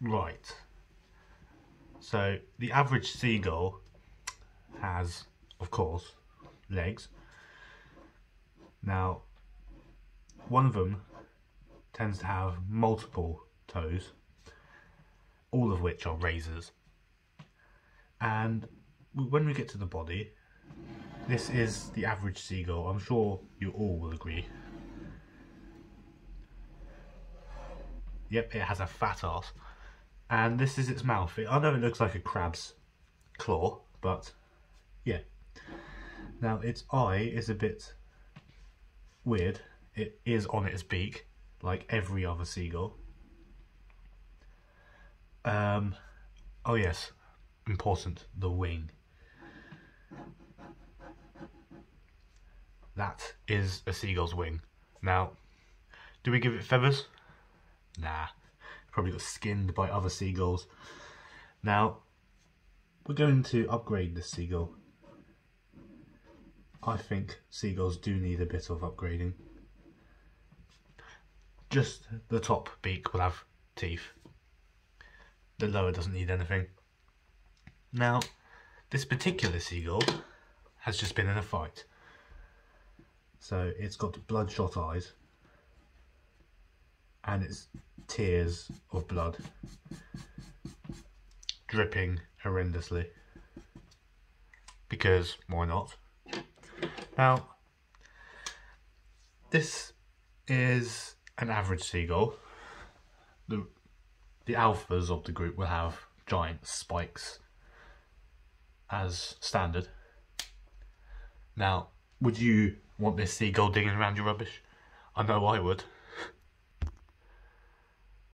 Right. So the average seagull has, of course, legs. Now, one of them tends to have multiple toes, all of which are razors. And when we get to the body, this is the average seagull. I'm sure you all will agree. Yep, it has a fat ass. And this is its mouth. I know it looks like a crab's claw, but yeah. Now, its eye is a bit weird. It is on its beak, like every other seagull. Oh yes, important, the wing. That is a seagull's wing. Now, do we give it feathers? Nah, probably got skinned by other seagulls. Now, we're going to upgrade this seagull. I think seagulls do need a bit of upgrading. Just the top beak will have teeth. The lower doesn't need anything. Now, this particular seagull has just been in a fight. So it's got bloodshot eyes and it's tears of blood dripping horrendously. Because why not? Now, this is an average seagull. The alphas of the group will have giant spikes as standard. Now, would you want this seagull digging around your rubbish? I know I would.